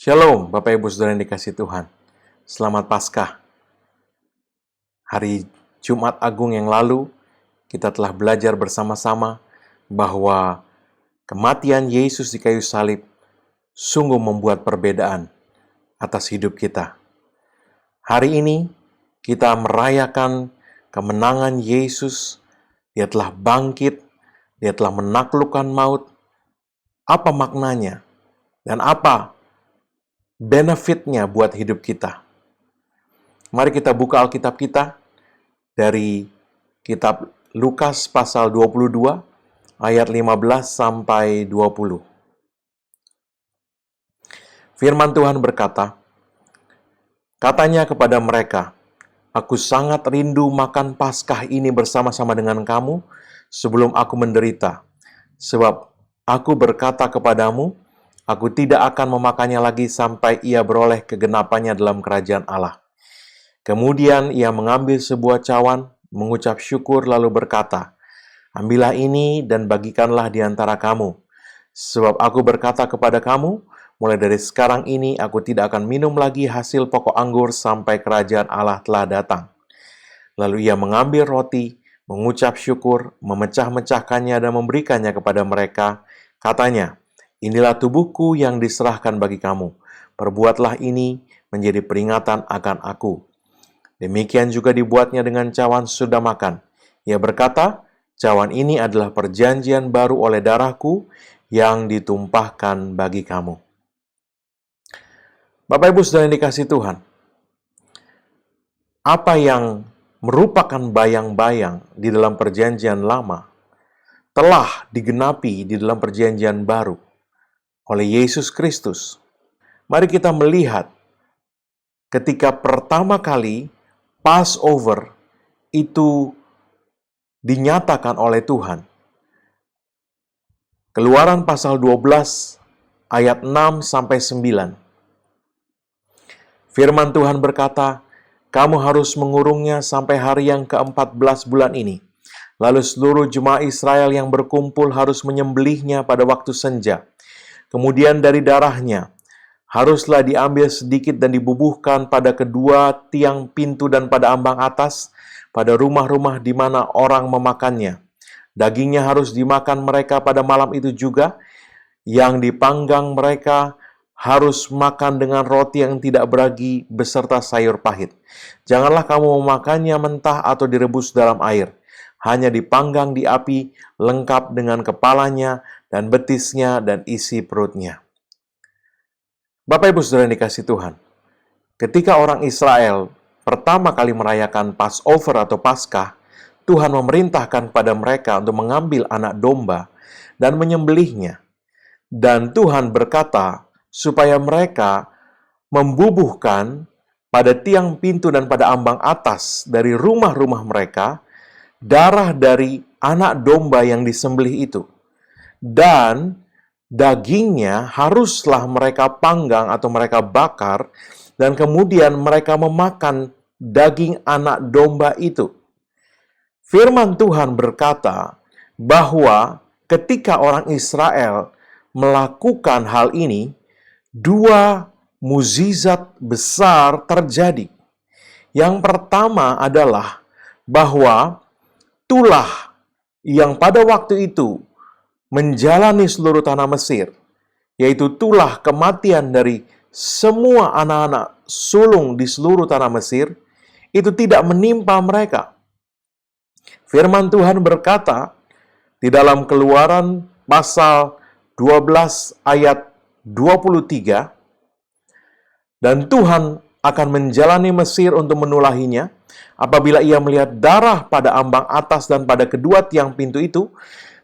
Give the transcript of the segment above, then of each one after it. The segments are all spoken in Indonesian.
Shalom, Bapak Ibu Saudara yang dikasihi Tuhan. Selamat Paskah. Hari Jumat Agung yang lalu, kita telah belajar bersama-sama bahwa kematian Yesus di kayu salib sungguh membuat perbedaan atas hidup kita. Hari ini, kita merayakan kemenangan Yesus. Dia telah bangkit, Dia telah menaklukkan maut. Apa maknanya? Dan apa benefitnya buat hidup kita? Mari kita buka Alkitab kita dari kitab Lukas pasal 22 ayat 15 sampai 20. Firman Tuhan berkata, katanya kepada mereka, "Aku sangat rindu makan Paskah ini bersama-sama dengan kamu sebelum aku menderita. Sebab aku berkata kepadamu, aku tidak akan memakannya lagi sampai ia beroleh kegenapannya dalam kerajaan Allah." Kemudian ia mengambil sebuah cawan, mengucap syukur lalu berkata, "Ambillah ini dan bagikanlah di antara kamu. Sebab aku berkata kepada kamu, mulai dari sekarang ini aku tidak akan minum lagi hasil pokok anggur sampai kerajaan Allah telah datang." Lalu ia mengambil roti, mengucap syukur, memecah-mecahkannya dan memberikannya kepada mereka. Katanya, "Inilah tubuhku yang diserahkan bagi kamu. Perbuatlah ini menjadi peringatan akan aku." Demikian juga dibuatnya dengan cawan sudah makan. Ia berkata, "Cawan ini adalah perjanjian baru oleh darahku yang ditumpahkan bagi kamu." Bapak Ibu Saudara yang dikasihi Tuhan, apa yang merupakan bayang-bayang di dalam perjanjian lama telah digenapi di dalam perjanjian baru oleh Yesus Kristus. Mari kita melihat ketika pertama kali Passover itu dinyatakan oleh Tuhan. Keluaran pasal 12 ayat 6 sampai 9. Firman Tuhan berkata, "Kamu harus mengurungnya sampai hari yang ke-14 bulan ini. Lalu seluruh jemaah Israel yang berkumpul harus menyembelihnya pada waktu senja. Kemudian dari darahnya haruslah diambil sedikit dan dibubuhkan pada kedua tiang pintu dan pada ambang atas, pada rumah-rumah di mana orang memakannya. Dagingnya harus dimakan mereka pada malam itu juga. Yang dipanggang mereka harus makan dengan roti yang tidak beragi beserta sayur pahit. Janganlah kamu memakannya mentah atau direbus dalam air. Hanya dipanggang di api, lengkap dengan kepalanya dan betisnya dan isi perutnya." Bapak Ibu Saudara yang dikasihi Tuhan, ketika orang Israel pertama kali merayakan Passover atau Paskah, Tuhan memerintahkan kepada mereka untuk mengambil anak domba dan menyembelihnya. Dan Tuhan berkata supaya mereka membubuhkan pada tiang pintu dan pada ambang atas dari rumah-rumah mereka darah dari anak domba yang disembelih itu. Dan dagingnya haruslah mereka panggang atau mereka bakar, dan kemudian mereka memakan daging anak domba itu. Firman Tuhan berkata bahwa ketika orang Israel melakukan hal ini, dua mukjizat besar terjadi. Yang pertama adalah bahwa tulah yang pada waktu itu menjalani seluruh tanah Mesir, yaitu tulah kematian dari semua anak-anak sulung di seluruh tanah Mesir, itu tidak menimpa mereka. Firman Tuhan berkata di dalam Keluaran pasal 12 ayat 23, "Dan Tuhan akan menjalani Mesir untuk menulahinya. Apabila ia melihat darah pada ambang atas dan pada kedua tiang pintu itu,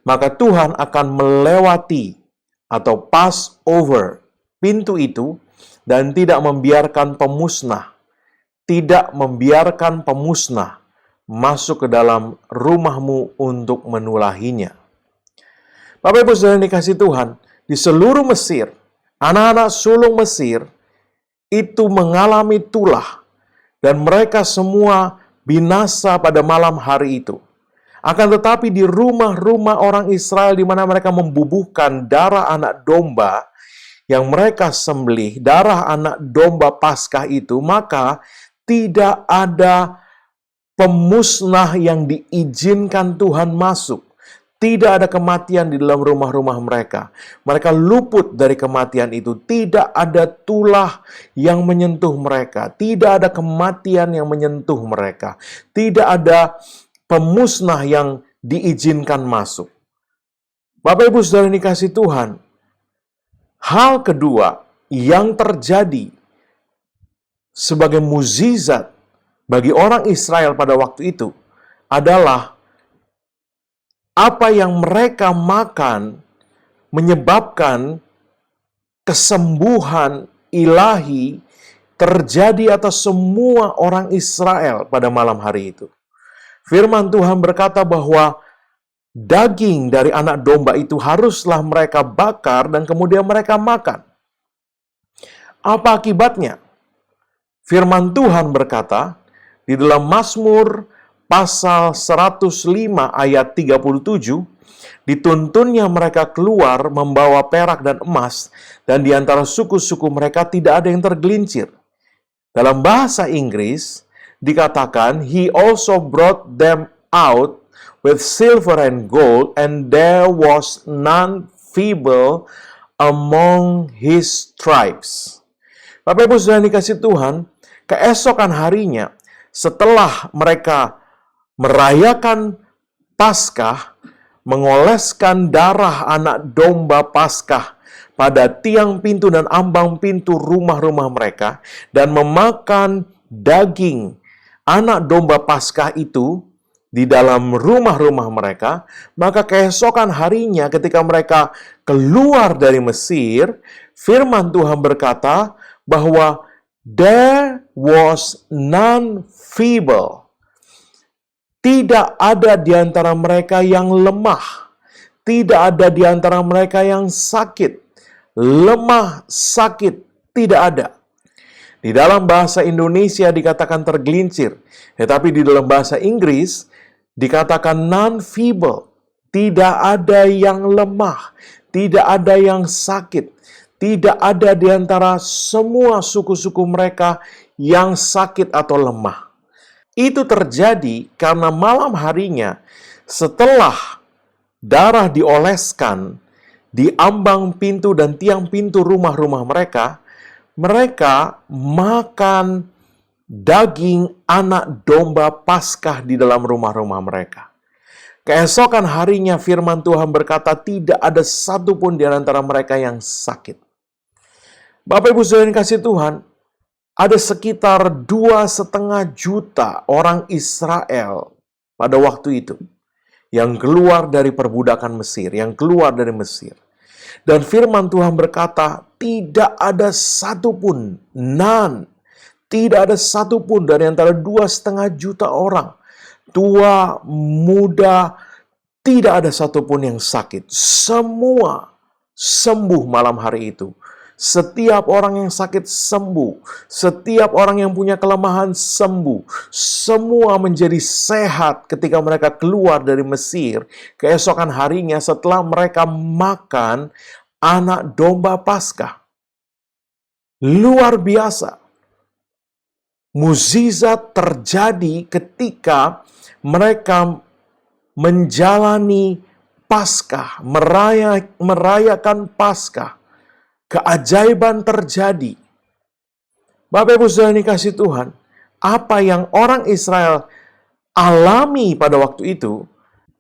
maka Tuhan akan melewati atau pass over pintu itu dan tidak membiarkan pemusnah masuk ke dalam rumahmu untuk menulahinya." Bapak Ibu Saudara yang dikasihi Tuhan, di seluruh Mesir, anak-anak sulung Mesir itu mengalami tulah dan mereka semua binasa pada malam hari itu. Akan tetapi di rumah-rumah orang Israel di mana mereka membubuhkan darah anak domba yang mereka sembelih, darah anak domba Paskah itu, maka tidak ada pemusnah yang diizinkan Tuhan masuk. Tidak ada kematian di dalam rumah-rumah mereka. Mereka luput dari kematian itu. Tidak ada tulah yang menyentuh mereka. Tidak ada kematian yang menyentuh mereka. Tidak ada pemusnah yang diizinkan masuk. Bapak Ibu Saudara yang dikasihi Tuhan, hal kedua yang terjadi sebagai mukjizat bagi orang Israel pada waktu itu adalah apa yang mereka makan menyebabkan kesembuhan ilahi terjadi atas semua orang Israel pada malam hari itu. Firman Tuhan berkata bahwa daging dari anak domba itu haruslah mereka bakar dan kemudian mereka makan. Apa akibatnya? Firman Tuhan berkata di dalam Mazmur pasal 105 ayat 37, dituntunnya mereka keluar membawa perak dan emas, dan di antara suku-suku mereka tidak ada yang tergelincir. Dalam bahasa Inggris dikatakan, He also brought them out with silver and gold, and there was none feeble among his tribes. Bapak Ibu Saudara dikasih Tuhan, keesokan harinya setelah mereka merayakan Paskah, mengoleskan darah anak domba Paskah pada tiang pintu dan ambang pintu rumah-rumah mereka, dan memakan daging anak domba Paskah itu di dalam rumah-rumah mereka, maka keesokan harinya ketika mereka keluar dari Mesir, firman Tuhan berkata bahwa there was none feeble. Tidak ada di antara mereka yang lemah. Tidak ada di antara mereka yang sakit. Lemah, sakit, tidak ada. Di dalam bahasa Indonesia dikatakan tergelincir. Tetapi di dalam bahasa Inggris dikatakan non-feeble. Tidak ada yang lemah. Tidak ada yang sakit. Tidak ada di antara semua suku-suku mereka yang sakit atau lemah. Itu terjadi karena malam harinya setelah darah dioleskan di ambang pintu dan tiang pintu rumah-rumah mereka, mereka makan daging anak domba Paskah di dalam rumah-rumah mereka. Keesokan harinya firman Tuhan berkata tidak ada satupun di antara mereka yang sakit. Bapak Ibu Saudara yang kasih Tuhan, ada sekitar 2,5 juta orang Israel pada waktu itu yang keluar dari perbudakan Mesir, yang keluar dari Mesir. Dan firman Tuhan berkata, tidak ada satupun, tidak ada satupun dari antara 2,5 juta orang, tua, muda, tidak ada satupun yang sakit. Semua sembuh malam hari itu. Setiap orang yang sakit sembuh. Setiap orang yang punya kelemahan sembuh. Semua menjadi sehat ketika mereka keluar dari Mesir. Keesokan harinya setelah mereka makan anak domba Paskah. Luar biasa. Mukjizat terjadi ketika mereka menjalani Paskah, merayakan Paskah. Keajaiban terjadi. Bapak Ibu Saudara dikasih Tuhan, apa yang orang Israel alami pada waktu itu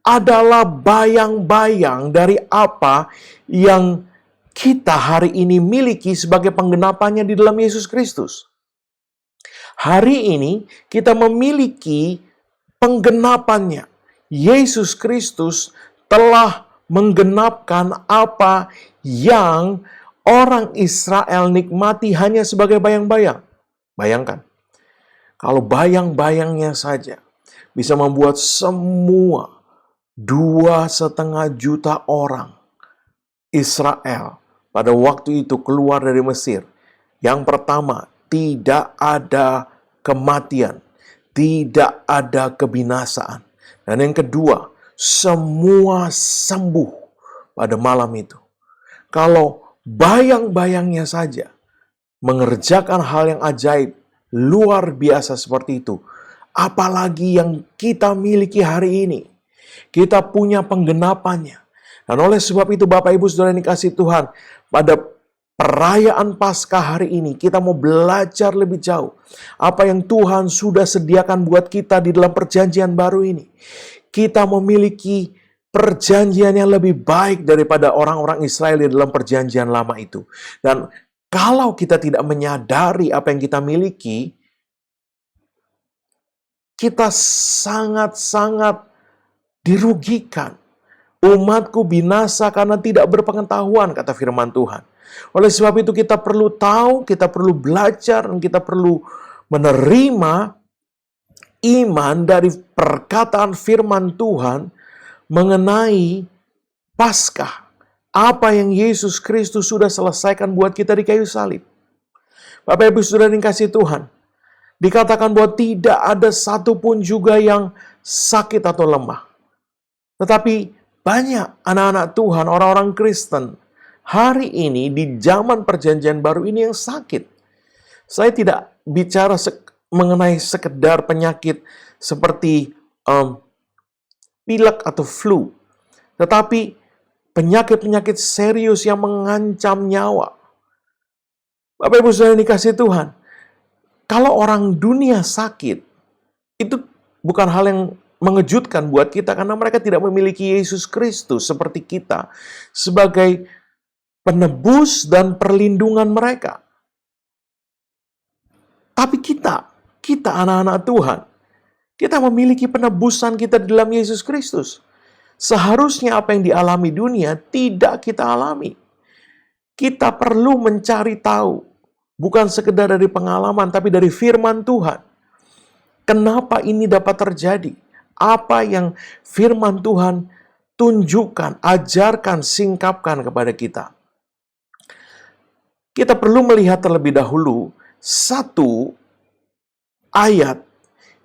adalah bayang-bayang dari apa yang kita hari ini miliki sebagai penggenapannya di dalam Yesus Kristus. Hari ini kita memiliki penggenapannya. Yesus Kristus telah menggenapkan apa yang orang Israel nikmati hanya sebagai bayang-bayang. Bayangkan, kalau bayang-bayangnya saja bisa membuat semua 2,5 juta orang Israel pada waktu itu keluar dari Mesir. Yang pertama, tidak ada kematian, tidak ada kebinasaan. Dan yang kedua, semua sembuh pada malam itu. Kalau bayang-bayangnya saja mengerjakan hal yang ajaib, luar biasa seperti itu. Apalagi yang kita miliki hari ini. Kita punya penggenapannya. Dan oleh sebab itu Bapak Ibu Saudara yang dikasihi Tuhan, pada perayaan Paskah hari ini kita mau belajar lebih jauh apa yang Tuhan sudah sediakan buat kita di dalam perjanjian baru ini. Kita memiliki perjanjian yang lebih baik daripada orang-orang Israel di dalam perjanjian lama itu. Dan kalau kita tidak menyadari apa yang kita miliki, kita sangat-sangat dirugikan. Umatku binasa karena tidak berpengetahuan, kata firman Tuhan. Oleh sebab itu kita perlu tahu, kita perlu belajar, dan kita perlu menerima iman dari perkataan firman Tuhan mengenai Paskah. Apa yang Yesus Kristus sudah selesaikan buat kita di kayu salib. Bapak Ibu Saudara yang dikasihi Tuhan, dikatakan bahwa tidak ada satupun juga yang sakit atau lemah. Tetapi banyak anak-anak Tuhan, orang-orang Kristen, hari ini di zaman perjanjian baru ini yang sakit. Saya tidak bicara mengenai sekedar penyakit seperti pilek atau flu. Tetapi penyakit-penyakit serius yang mengancam nyawa. Bapak Ibu Saudara yang dikasihi Tuhan, kalau orang dunia sakit, itu bukan hal yang mengejutkan buat kita karena mereka tidak memiliki Yesus Kristus seperti kita sebagai penebus dan perlindungan mereka. Tapi kita anak-anak Tuhan, kita memiliki penebusan kita di dalam Yesus Kristus. Seharusnya apa yang dialami dunia tidak kita alami. Kita perlu mencari tahu, bukan sekedar dari pengalaman, tapi dari firman Tuhan. Kenapa ini dapat terjadi? Apa yang firman Tuhan tunjukkan, ajarkan, singkapkan kepada kita. Kita perlu melihat terlebih dahulu satu ayat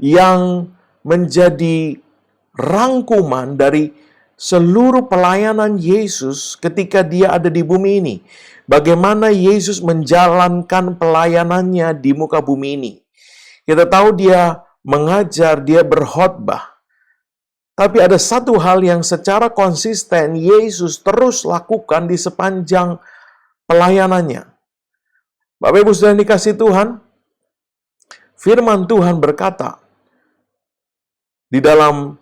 yang menjadi rangkuman dari seluruh pelayanan Yesus ketika dia ada di bumi ini. Bagaimana Yesus menjalankan pelayanannya di muka bumi ini. Kita tahu dia mengajar, dia berkhotbah. Tapi ada satu hal yang secara konsisten Yesus terus lakukan di sepanjang pelayanannya. Bapak Ibu Saudara yang dikasihi Tuhan, firman Tuhan berkata di dalam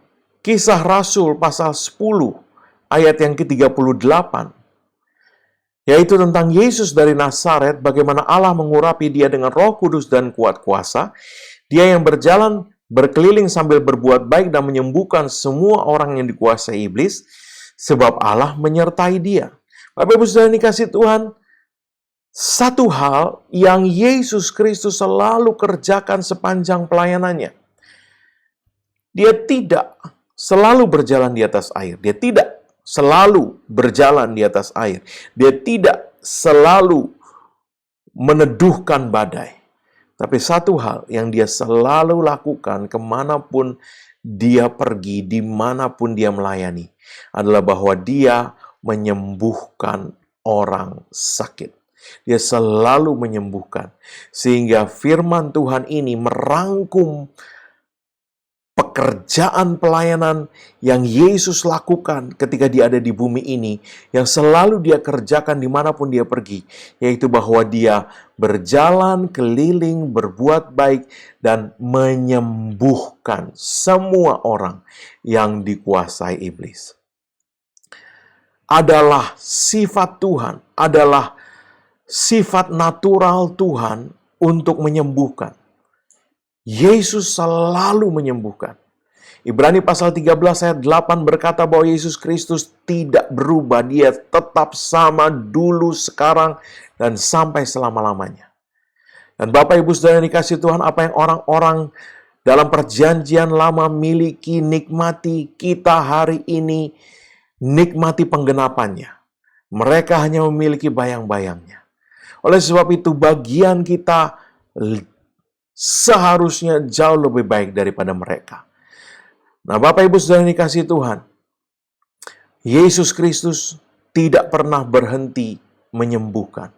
Kisah Rasul pasal 10 ayat yang ke-38, yaitu tentang Yesus dari Nazaret, bagaimana Allah mengurapi dia dengan Roh Kudus dan kuat kuasa. Dia yang berjalan berkeliling sambil berbuat baik dan menyembuhkan semua orang yang dikuasai iblis, sebab Allah menyertai dia. Bapak Ibu Saudara yang dikasihi Tuhan, satu hal yang Yesus Kristus selalu kerjakan sepanjang pelayanannya. Dia tidak selalu berjalan di atas air. Dia tidak selalu berjalan di atas air. Dia tidak selalu meneduhkan badai. Tapi satu hal yang dia selalu lakukan kemanapun dia pergi, dimanapun dia melayani, adalah bahwa dia menyembuhkan orang sakit. Dia selalu menyembuhkan. Sehingga firman Tuhan ini merangkum pekerjaan pelayanan yang Yesus lakukan ketika dia ada di bumi ini, yang selalu dia kerjakan dimanapun dia pergi, yaitu bahwa dia berjalan keliling, berbuat baik, dan menyembuhkan semua orang yang dikuasai iblis. Adalah sifat Tuhan, adalah sifat natural Tuhan untuk menyembuhkan. Yesus selalu menyembuhkan. Ibrani pasal 13 ayat 8 berkata bahwa Yesus Kristus tidak berubah. Dia tetap sama dulu, sekarang, dan sampai selama-lamanya. Dan Bapak Ibu Saudara yang dikasihi Tuhan, apa yang orang-orang dalam perjanjian lama miliki, nikmati, kita hari ini nikmati penggenapannya. Mereka hanya memiliki bayang-bayangnya. Oleh sebab itu bagian kita seharusnya jauh lebih baik daripada mereka. Nah, Bapak Ibu Saudara yang dikasihi Tuhan, Yesus Kristus tidak pernah berhenti menyembuhkan.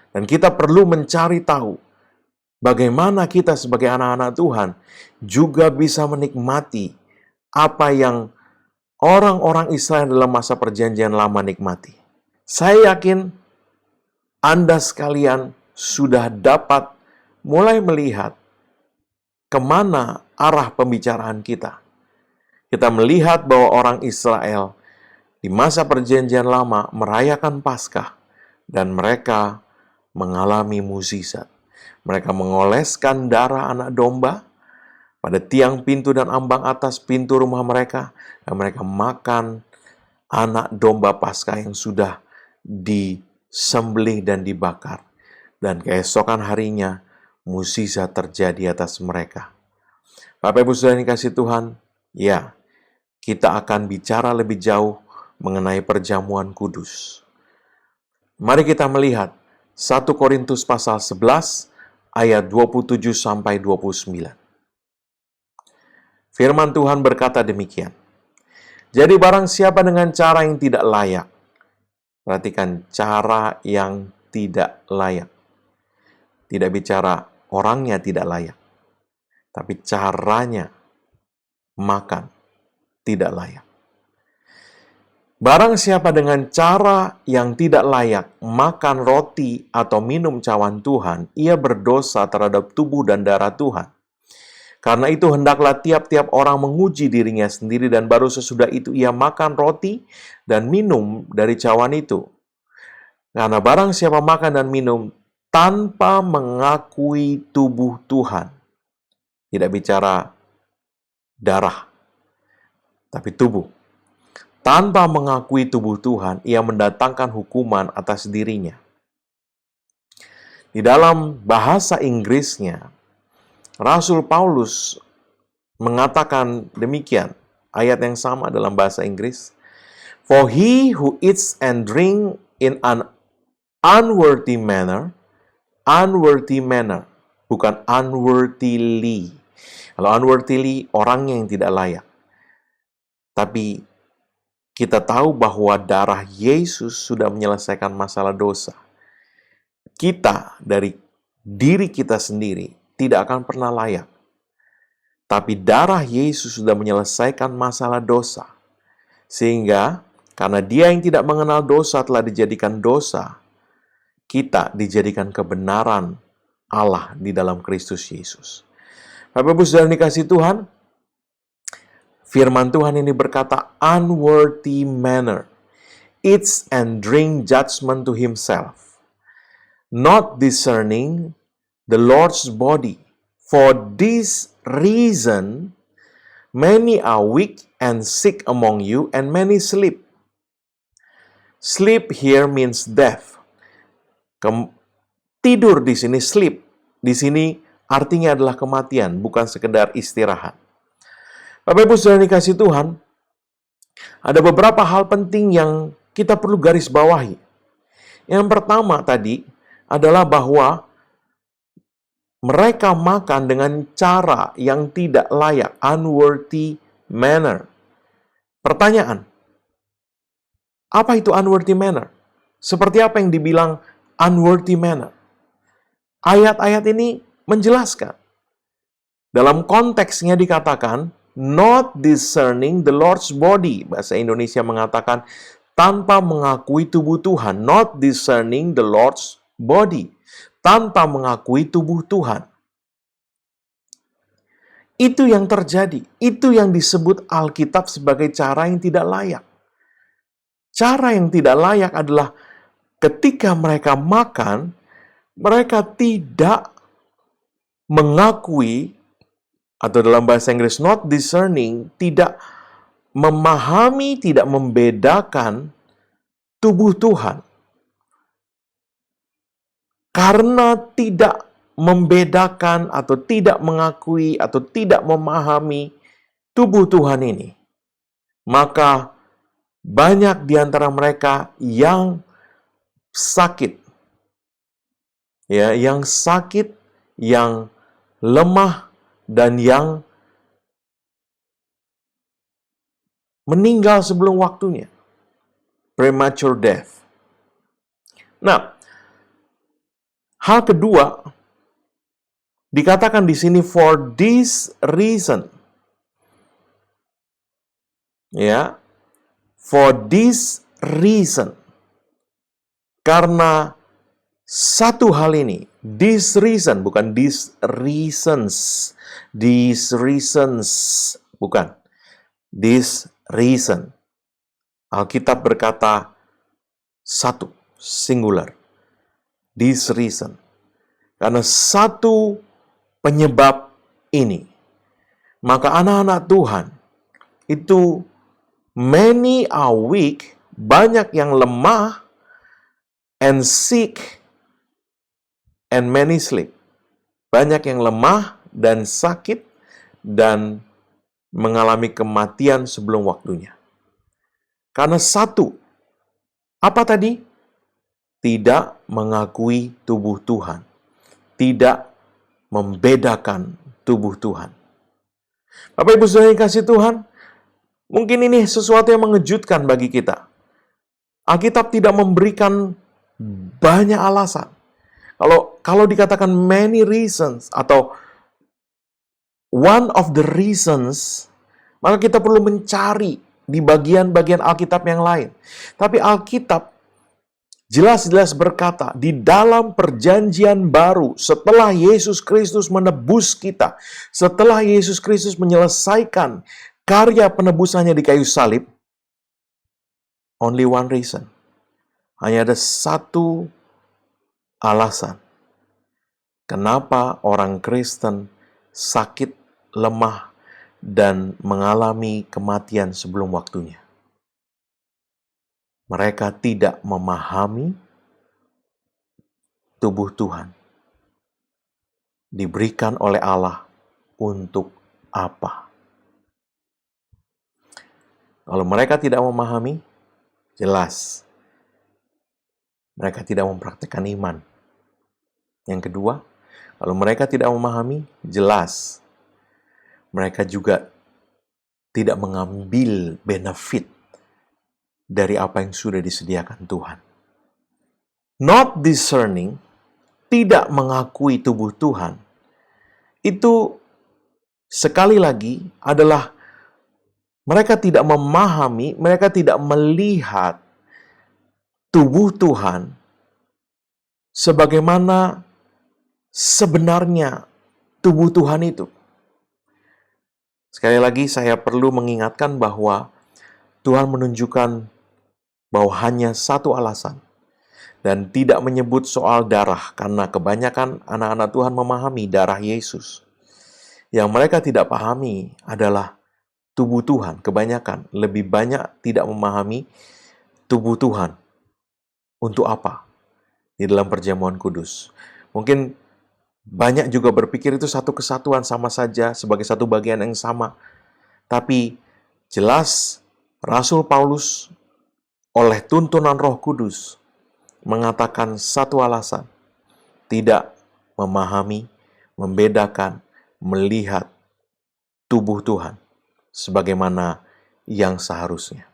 Dan kita perlu mencari tahu bagaimana kita sebagai anak-anak Tuhan juga bisa menikmati apa yang orang-orang Israel dalam masa perjanjian lama nikmati. Saya yakin Anda sekalian sudah dapat mulai melihat kemana arah pembicaraan kita. Kita melihat bahwa orang Israel di masa perjanjian lama merayakan Paskah dan mereka mengalami mukjizat. Mereka mengoleskan darah anak domba pada tiang pintu dan ambang atas pintu rumah mereka, dan mereka makan anak domba Paskah yang sudah disembelih dan dibakar. Dan keesokan harinya mukjizat terjadi atas mereka. Bapak Ibu Saudara yang dikasihi Tuhan, ya, kita akan bicara lebih jauh mengenai perjamuan kudus. Mari kita melihat 1 Korintus pasal 11 ayat 27 sampai 29. Firman Tuhan berkata demikian. Jadi barang siapa dengan cara yang tidak layak. Perhatikan, cara yang tidak layak. Tidak bicara orangnya tidak layak, tapi caranya makan tidak layak. Barang siapa dengan cara yang tidak layak makan roti atau minum cawan Tuhan, ia berdosa terhadap tubuh dan darah Tuhan. Karena itu hendaklah tiap-tiap orang menguji dirinya sendiri, dan baru sesudah itu ia makan roti dan minum dari cawan itu. Karena barang siapa makan dan minum tanpa mengakui tubuh Tuhan, tidak bicara darah, tapi tubuh. Tanpa mengakui tubuh Tuhan, ia mendatangkan hukuman atas dirinya. Di dalam bahasa Inggrisnya, Rasul Paulus mengatakan demikian, ayat yang sama dalam bahasa Inggris. For he who eats and drink in an unworthy manner, bukan unworthily. Kalau unworthily, orangnya yang tidak layak. Tapi kita tahu bahwa darah Yesus sudah menyelesaikan masalah dosa. Kita dari diri kita sendiri tidak akan pernah layak. Tapi darah Yesus sudah menyelesaikan masalah dosa. Sehingga karena Dia yang tidak mengenal dosa telah dijadikan dosa, kita dijadikan kebenaran Allah di dalam Kristus Yesus. Bapak Ibu Saudara yang dikasihi Tuhan, firman Tuhan ini berkata, unworthy manner, eats and drink judgment to himself, not discerning the Lord's body. For this reason, many are weak and sick among you, and many sleep. Sleep here means death. Tidur di sini, sleep. Di sini artinya adalah kematian, bukan sekedar istirahat. Bapak Ibu Saudara dikasihi Tuhan, ada beberapa hal penting yang kita perlu garis bawahi. Yang pertama tadi adalah bahwa mereka makan dengan cara yang tidak layak, unworthy manner. Pertanyaan, apa itu unworthy manner? Seperti apa yang dibilang unworthy manner? Ayat-ayat ini menjelaskan. Dalam konteksnya dikatakan, not discerning the Lord's body. Bahasa Indonesia mengatakan, tanpa mengakui tubuh Tuhan. Not discerning the Lord's body. Tanpa mengakui tubuh Tuhan. Itu yang terjadi. Itu yang disebut Alkitab sebagai cara yang tidak layak. Cara yang tidak layak adalah ketika mereka makan, mereka tidak mengakui, atau dalam bahasa Inggris, not discerning, tidak memahami, tidak membedakan tubuh Tuhan. Karena tidak membedakan atau tidak mengakui atau tidak memahami tubuh Tuhan ini, maka banyak di antara mereka yang sakit. Ya, yang sakit, yang lemah, dan yang meninggal sebelum waktunya. Premature death. Nah, hal kedua dikatakan di sini for this reason. Ya, for this reason. Karena satu hal ini, this reason, bukan these reasons. These reasons, bukan. This reason. Alkitab berkata satu, singular. This reason. Karena satu penyebab ini, maka anak-anak Tuhan itu many are weak, banyak yang lemah, and sick, and many sleep. Banyak yang lemah dan sakit dan mengalami kematian sebelum waktunya. Karena satu, apa tadi? Tidak mengakui tubuh Tuhan. Tidak membedakan tubuh Tuhan. Bapak Ibu Saudara yang kasih Tuhan, mungkin ini sesuatu yang mengejutkan bagi kita. Alkitab tidak memberikan banyak alasan. Kalau dikatakan many reasons atau one of the reasons, maka kita perlu mencari di bagian-bagian Alkitab yang lain. Tapi Alkitab jelas-jelas berkata, di dalam perjanjian baru, setelah Yesus Kristus menebus kita, setelah Yesus Kristus menyelesaikan karya penebusannya di kayu salib, only one reason. Hanya ada satu alasan. Kenapa orang Kristen sakit, lemah, dan mengalami kematian sebelum waktunya? Mereka tidak memahami tubuh Tuhan diberikan oleh Allah untuk apa. Kalau mereka tidak memahami, jelas mereka tidak mempraktikkan iman. Yang kedua, kalau mereka tidak memahami, jelas mereka juga tidak mengambil benefit dari apa yang sudah disediakan Tuhan. Not discerning, tidak mengakui tubuh Tuhan, itu sekali lagi adalah mereka tidak memahami, mereka tidak melihat tubuh Tuhan sebagaimana sebenarnya tubuh Tuhan itu. Sekali lagi saya perlu mengingatkan bahwa Tuhan menunjukkan bahwa hanya satu alasan dan tidak menyebut soal darah karena kebanyakan anak-anak Tuhan memahami darah Yesus. Yang mereka tidak pahami adalah tubuh Tuhan. Kebanyakan, lebih banyak tidak memahami tubuh Tuhan. Untuk apa? Di dalam perjamuan kudus. Mungkin banyak juga berpikir itu satu kesatuan sama saja sebagai satu bagian yang sama. Tapi jelas Rasul Paulus oleh tuntunan Roh Kudus mengatakan satu alasan. Tidak memahami, membedakan, melihat tubuh Tuhan sebagaimana yang seharusnya.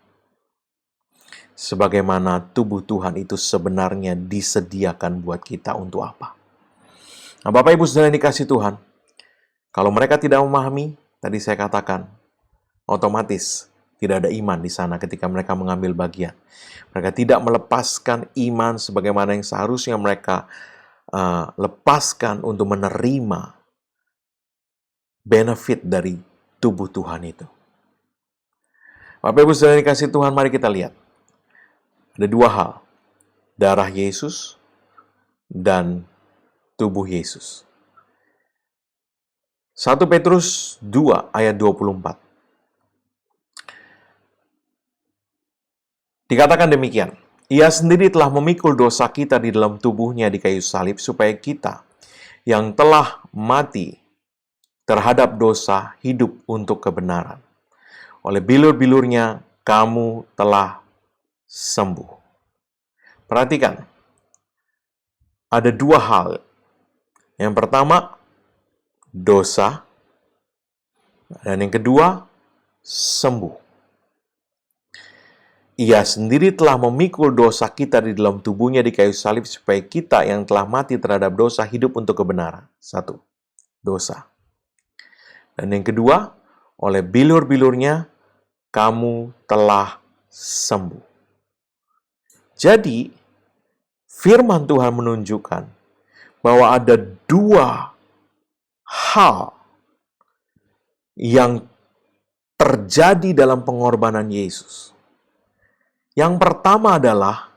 Sebagaimana tubuh Tuhan itu sebenarnya disediakan buat kita untuk apa. Nah, Bapak Ibu Saudara yang dikasih Tuhan, kalau mereka tidak memahami, tadi saya katakan, otomatis tidak ada iman di sana ketika mereka mengambil bagian. Mereka tidak melepaskan iman sebagaimana yang seharusnya mereka lepaskan untuk menerima benefit dari tubuh Tuhan itu. Bapak Ibu Saudara yang dikasih Tuhan, mari kita lihat. Ada dua hal. Darah Yesus dan tubuh Yesus. 1 Petrus 2 ayat 24. Dikatakan demikian, Ia sendiri telah memikul dosa kita di dalam tubuhnya di kayu salib, supaya kita yang telah mati terhadap dosa hidup untuk kebenaran. Oleh bilur-bilurnya kamu telah sembuh. Perhatikan, ada dua hal. Yang pertama, dosa. Dan yang kedua, sembuh. Ia sendiri telah memikul dosa kita di dalam tubuhnya di kayu salib supaya kita yang telah mati terhadap dosa hidup untuk kebenaran. 1. Dosa. Dan yang kedua, oleh bilur-bilurnya kamu telah sembuh. Jadi, firman Tuhan menunjukkan bahwa ada dua hal yang terjadi dalam pengorbanan Yesus. Yang pertama adalah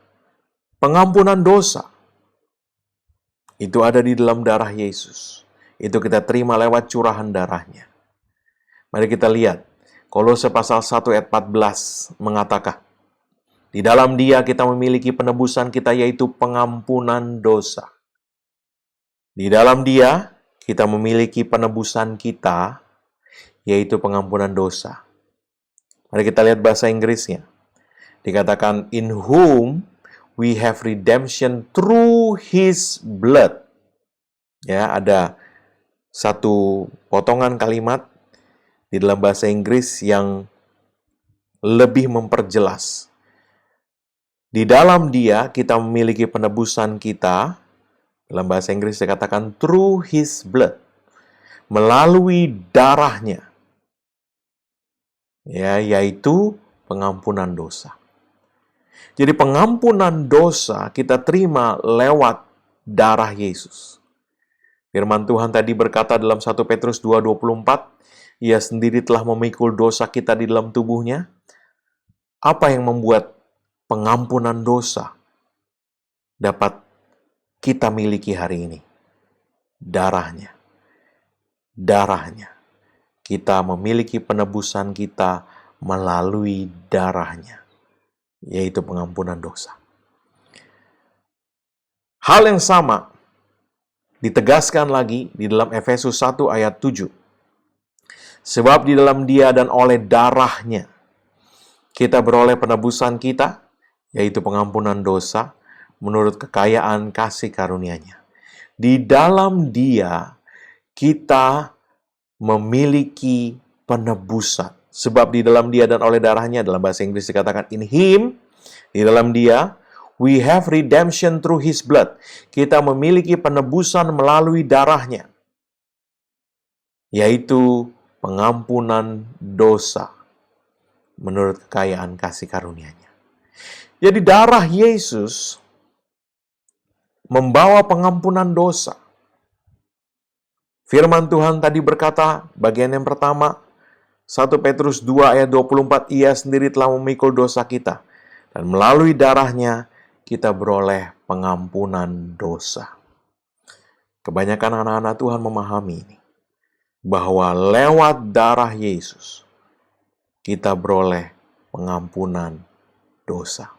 pengampunan dosa. Itu ada di dalam darah Yesus. Itu kita terima lewat curahan darahnya. Mari kita lihat. Kolose pasal 1 ayat 14 mengatakan, di dalam Dia kita memiliki penebusan kita, yaitu pengampunan dosa. Di dalam Dia kita memiliki penebusan kita, yaitu pengampunan dosa. Mari kita lihat bahasa Inggrisnya. Dikatakan, in whom we have redemption through His blood. Ya, ada satu potongan kalimat di dalam bahasa Inggris yang lebih memperjelas. Di dalam Dia kita memiliki penebusan kita. Dalam bahasa Inggris dikatakan through His blood. Melalui darahnya. Ya, yaitu pengampunan dosa. Jadi pengampunan dosa kita terima lewat darah Yesus. Firman Tuhan tadi berkata dalam 1 Petrus 2:24, Ia sendiri telah memikul dosa kita di dalam tubuhnya. Apa yang membuat pengampunan dosa dapat kita miliki hari ini? Darahnya. Darahnya. Kita memiliki penebusan kita melalui darahnya, yaitu pengampunan dosa. Hal yang sama ditegaskan lagi di dalam Efesus 1 ayat 7. Sebab di dalam Dia dan oleh darahnya kita beroleh penebusan kita, yaitu pengampunan dosa, menurut kekayaan kasih karunia-Nya. Di dalam Dia kita memiliki penebusan. Sebab di dalam Dia dan oleh darahnya, dalam bahasa Inggris dikatakan in Him, di dalam Dia, we have redemption through His blood. Kita memiliki penebusan melalui darahnya, yaitu pengampunan dosa menurut kekayaan kasih karunia-Nya. Jadi darah Yesus membawa pengampunan dosa. Firman Tuhan tadi berkata, bagian yang pertama, 1 Petrus 2 ayat 24, Ia sendiri telah memikul dosa kita. Dan melalui darahnya, kita beroleh pengampunan dosa. Kebanyakan anak-anak Tuhan memahami ini. Bahwa lewat darah Yesus, kita beroleh pengampunan dosa.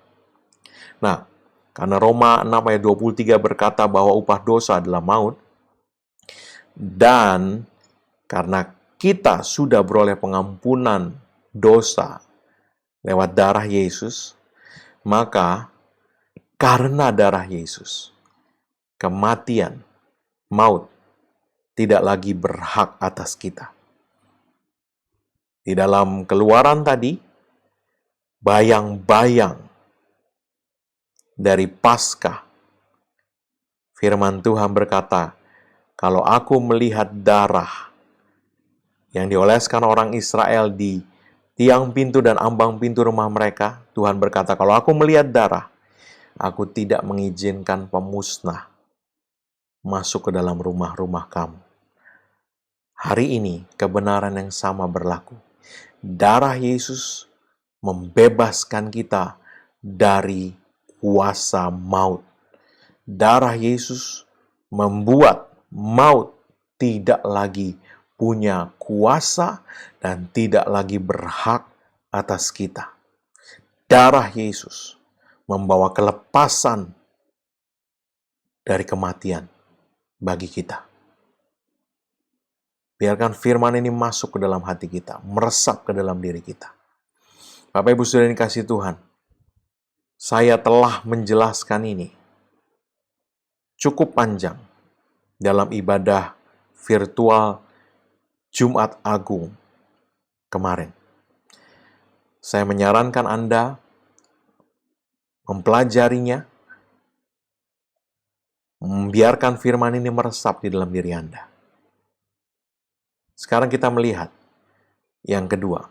Nah, karena Roma 6 ayat 23 berkata bahwa upah dosa adalah maut, dan karena kita sudah beroleh pengampunan dosa lewat darah Yesus, maka karena darah Yesus, kematian, maut, tidak lagi berhak atas kita. Di dalam Keluaran tadi, bayang-bayang dari Paskah, firman Tuhan berkata, kalau aku melihat darah yang dioleskan orang Israel di tiang pintu dan ambang pintu rumah mereka, Tuhan berkata, kalau aku melihat darah, aku tidak mengizinkan pemusnah masuk ke dalam rumah-rumah kamu. Hari ini, kebenaran yang sama berlaku. Darah Yesus membebaskan kita dari kuasa maut. Darah Yesus membuat maut tidak lagi punya kuasa dan tidak lagi berhak atas kita. Darah Yesus membawa kelepasan dari kematian bagi kita. Biarkan firman ini masuk ke dalam hati kita, meresap ke dalam diri kita. Bapak Ibu Saudara yang dikasihi Tuhan, saya telah menjelaskan ini cukup panjang dalam ibadah virtual Jumat Agung kemarin. Saya menyarankan Anda mempelajarinya, membiarkan firman ini meresap di dalam diri Anda. Sekarang kita melihat yang kedua.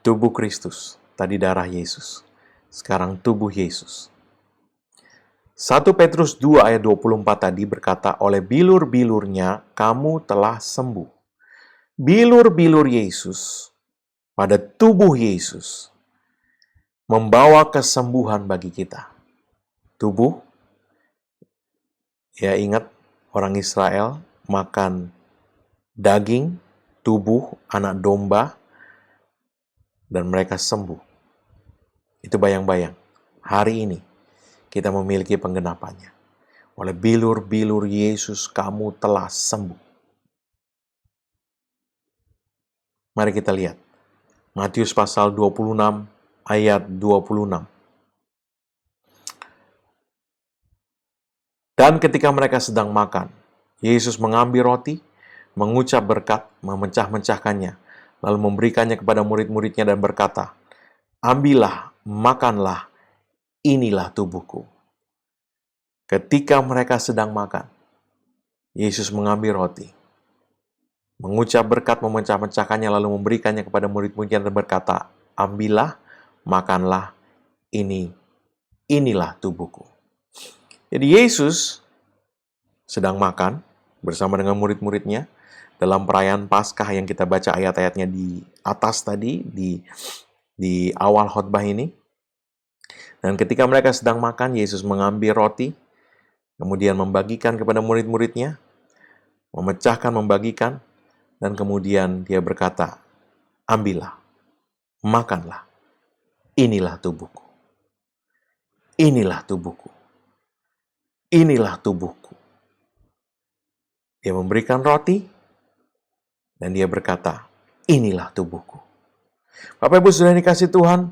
Tubuh Kristus, tadi darah Yesus. Sekarang tubuh Yesus. 1 Petrus 2 ayat 24 tadi berkata, oleh bilur-bilurnya kamu telah sembuh. Bilur-bilur Yesus pada tubuh Yesus membawa kesembuhan bagi kita. Tubuh, ya ingat orang Israel makan daging, tubuh anak domba, dan mereka sembuh. Itu bayang-bayang. Hari ini kita memiliki penggenapannya. Oleh bilur-bilur Yesus kamu telah sembuh. Mari kita lihat. Matius pasal 26 ayat 26. Dan ketika mereka sedang makan, Yesus mengambil roti, mengucap berkat, memecah-mecahkannya, lalu memberikannya kepada murid-muridnya dan berkata, ambillah, makanlah, inilah tubuhku. Ketika mereka sedang makan, Yesus mengambil roti, mengucap berkat, memecah-mecahkannya, lalu memberikannya kepada murid-muridnya dan berkata, ambillah, makanlah, inilah tubuhku. Jadi Yesus sedang makan bersama dengan murid-muridnya dalam perayaan Paskah yang kita baca ayat-ayatnya di atas tadi, di awal khotbah ini. Dan ketika mereka sedang makan, Yesus mengambil roti, kemudian membagikan kepada murid-muridnya, memecahkan, membagikan, dan kemudian dia berkata, ambillah, makanlah, inilah tubuhku. Inilah tubuhku. Inilah tubuhku. Dia memberikan roti, dan dia berkata, inilah tubuhku. Bapak Ibu sudah dikasih Tuhan,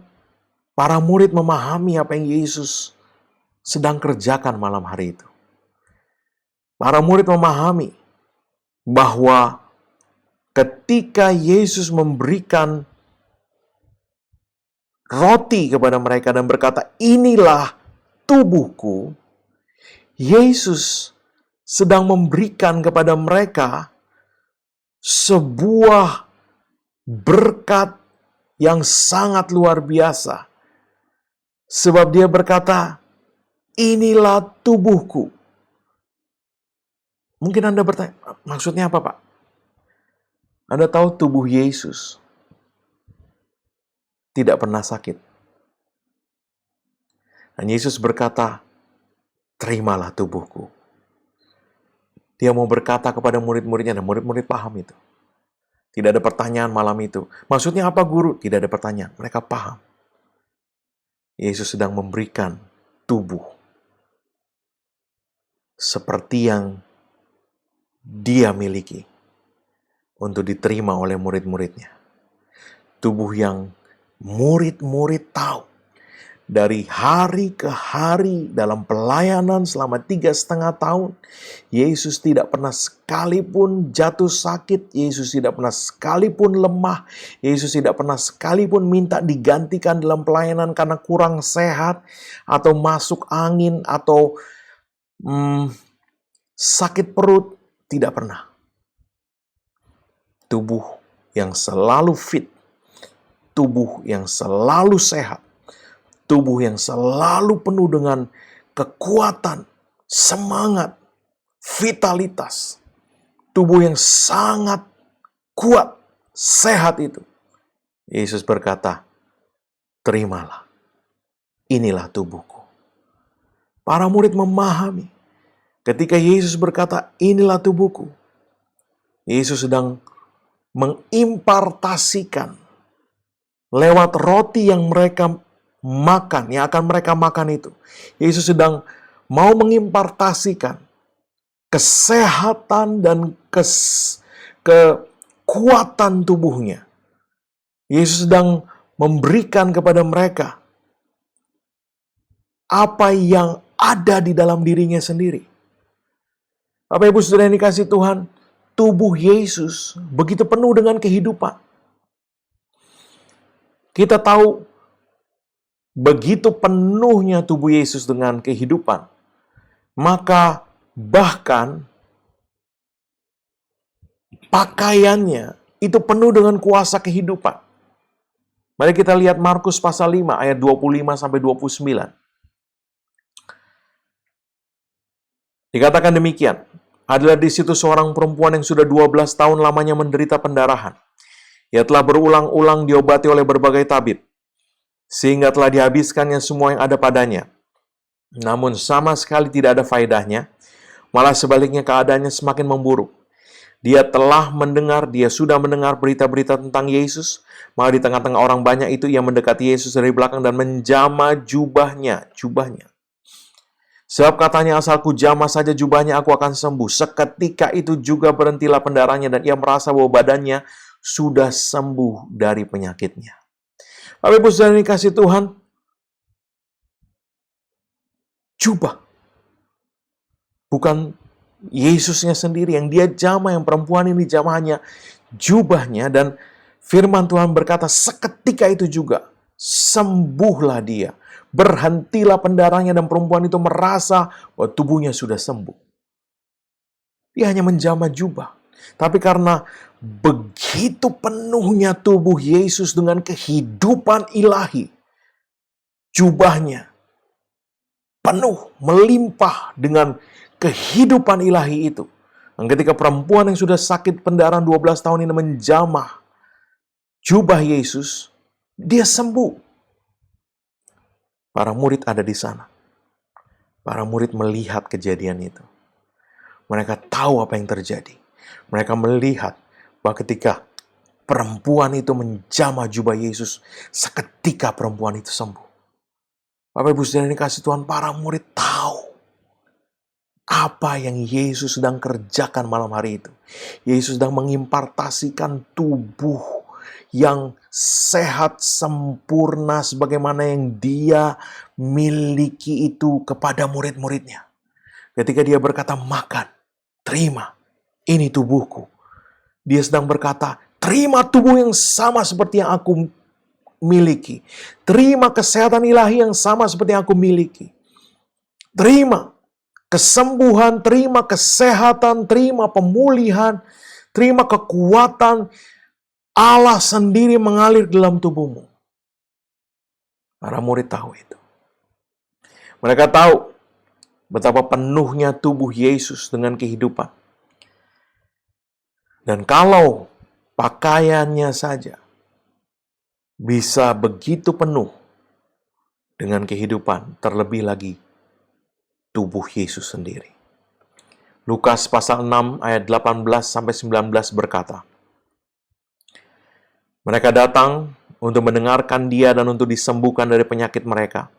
para murid memahami apa yang Yesus sedang kerjakan malam hari itu. Para murid memahami bahwa ketika Yesus memberikan roti kepada mereka dan berkata, inilah tubuhku, Yesus sedang memberikan kepada mereka sebuah berkat yang sangat luar biasa. Sebab dia berkata, inilah tubuhku. Mungkin Anda bertanya, maksudnya apa Pak? Anda tahu tubuh Yesus tidak pernah sakit. Dan Yesus berkata, terimalah tubuhku. Dia mau berkata kepada murid-muridnya, dan murid-murid paham itu. Tidak ada pertanyaan malam itu. Maksudnya apa guru? Tidak ada pertanyaan. Mereka paham. Yesus sedang memberikan tubuh seperti yang dia miliki untuk diterima oleh murid-muridnya. Tubuh yang murid-murid tahu. Dari hari ke hari dalam pelayanan selama 3,5 tahun, Yesus tidak pernah sekalipun jatuh sakit, Yesus tidak pernah sekalipun lemah, Yesus tidak pernah sekalipun minta digantikan dalam pelayanan karena kurang sehat, atau masuk angin, atau sakit perut, tidak pernah. Tubuh yang selalu fit, tubuh yang selalu sehat, tubuh yang selalu penuh dengan kekuatan, semangat, vitalitas. Tubuh yang sangat kuat, sehat itu. Yesus berkata, terimalah, inilah tubuhku. Para murid memahami, ketika Yesus berkata, inilah tubuhku, Yesus sedang mengimpartasikan lewat roti yang mereka makan, yang akan mereka makan itu. Yesus sedang mau mengimpartasikan kesehatan dan kekuatan tubuhnya. Yesus sedang memberikan kepada mereka apa yang ada di dalam dirinya sendiri. Bapak Ibu Saudara yang dikasihi Tuhan, tubuh Yesus begitu penuh dengan kehidupan. Kita tahu begitu penuhnya tubuh Yesus dengan kehidupan, maka bahkan pakaiannya itu penuh dengan kuasa kehidupan. Mari kita lihat Markus pasal 5 ayat 25-29. Dikatakan demikian, adalah di situ seorang perempuan yang sudah 12 tahun lamanya menderita pendarahan. Ia telah berulang-ulang diobati oleh berbagai tabib, sehingga telah dihabiskannya semua yang ada padanya. Namun sama sekali tidak ada faedahnya, malah sebaliknya keadaannya semakin memburuk. Dia sudah mendengar berita-berita tentang Yesus, maka di tengah-tengah orang banyak itu ia mendekati Yesus dari belakang dan menjamah jubahnya. Sebab katanya, asalku jamah saja jubahnya aku akan sembuh. Seketika itu juga berhentilah pendarahannya dan ia merasa bahwa badannya sudah sembuh dari penyakitnya. Bapak Ibu Saudara yang dikasihi Tuhan, jubah. Bukan Yesusnya sendiri yang dia jamah, yang perempuan ini jamahnya jubahnya, dan firman Tuhan berkata seketika itu juga sembuhlah dia. Berhentilah pendarahannya dan perempuan itu merasa bahwa tubuhnya sudah sembuh. Dia hanya menjamah jubah. Tapi karena begitu penuhnya tubuh Yesus dengan kehidupan ilahi, jubahnya penuh, melimpah dengan kehidupan ilahi itu. Dan ketika perempuan yang sudah sakit pendarahan 12 tahun ini menjamah jubah Yesus, dia sembuh. Para murid ada di sana. Para murid melihat kejadian itu. Mereka tahu apa yang terjadi. Mereka melihat bahwa ketika perempuan itu menjamah jubah Yesus, seketika perempuan itu sembuh. Bapak Ibu Saudara yang dikasihi Tuhan, para murid tahu apa yang Yesus sedang kerjakan malam hari itu. Yesus sedang mengimpartasikan tubuh yang sehat, sempurna, sebagaimana yang dia miliki itu kepada murid-muridnya. Ketika dia berkata, makan, terima, ini tubuhku. Dia sedang berkata, terima tubuh yang sama seperti yang aku miliki. Terima kesehatan ilahi yang sama seperti yang aku miliki. Terima kesembuhan, terima kesehatan, terima pemulihan, terima kekuatan Allah sendiri mengalir dalam tubuhmu. Para murid tahu itu. Mereka tahu betapa penuhnya tubuh Yesus dengan kehidupan. Dan kalau pakaiannya saja bisa begitu penuh dengan kehidupan, terlebih lagi tubuh Yesus sendiri. Lukas pasal 6 ayat 18-19 berkata, mereka datang untuk mendengarkan dia dan untuk disembuhkan dari penyakit mereka.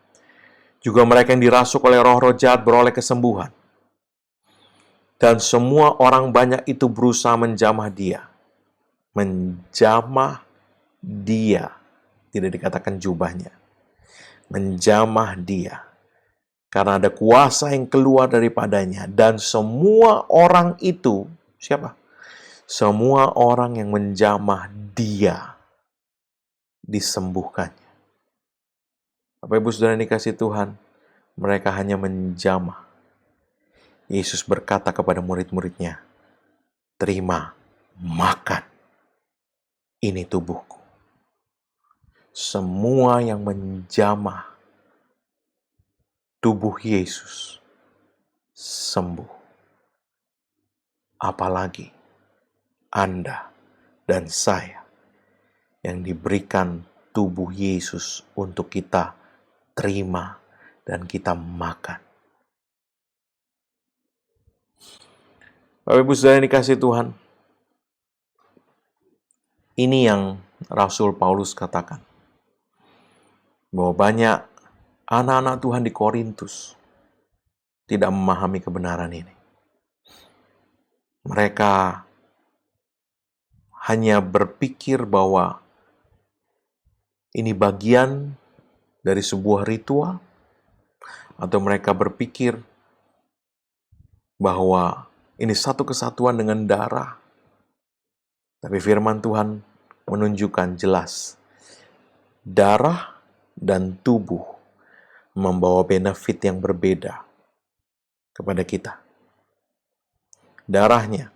Juga mereka yang dirasuk oleh roh-roh jahat beroleh kesembuhan. Dan semua orang banyak itu berusaha menjamah dia. Menjamah dia. Tidak dikatakan jubahnya. Menjamah dia. Karena ada kuasa yang keluar daripadanya. Dan semua orang itu, siapa? Semua orang yang menjamah dia disembuhkannya. Bapak Ibu Saudara yang dikasihi Tuhan, mereka hanya menjamah. Yesus berkata kepada murid-muridnya, terima, makan, ini tubuhku. Semua yang menjamah tubuh Yesus sembuh. Apalagi Anda dan saya yang diberikan tubuh Yesus untuk kita terima dan kita makan. Bapak Ibu Saudara yang dikasihi Tuhan, ini yang Rasul Paulus katakan. Bahwa banyak anak-anak Tuhan di Korintus tidak memahami kebenaran ini. Mereka hanya berpikir bahwa ini bagian dari sebuah ritual, atau mereka berpikir bahwa ini satu kesatuan dengan darah. Tapi firman Tuhan menunjukkan jelas, darah dan tubuh membawa benefit yang berbeda kepada kita. Darahnya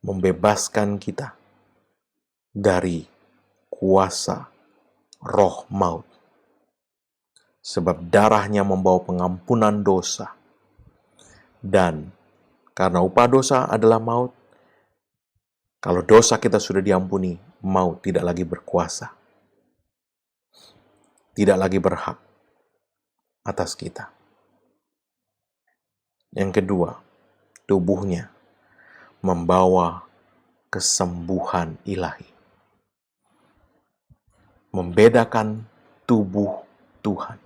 membebaskan kita dari kuasa roh maut. Sebab darahnya membawa pengampunan dosa. Dan karena upah dosa adalah maut, kalau dosa kita sudah diampuni, maut tidak lagi berkuasa. Tidak lagi berhak atas kita. Yang kedua, tubuhnya membawa kesembuhan ilahi. Membedakan tubuh Tuhan.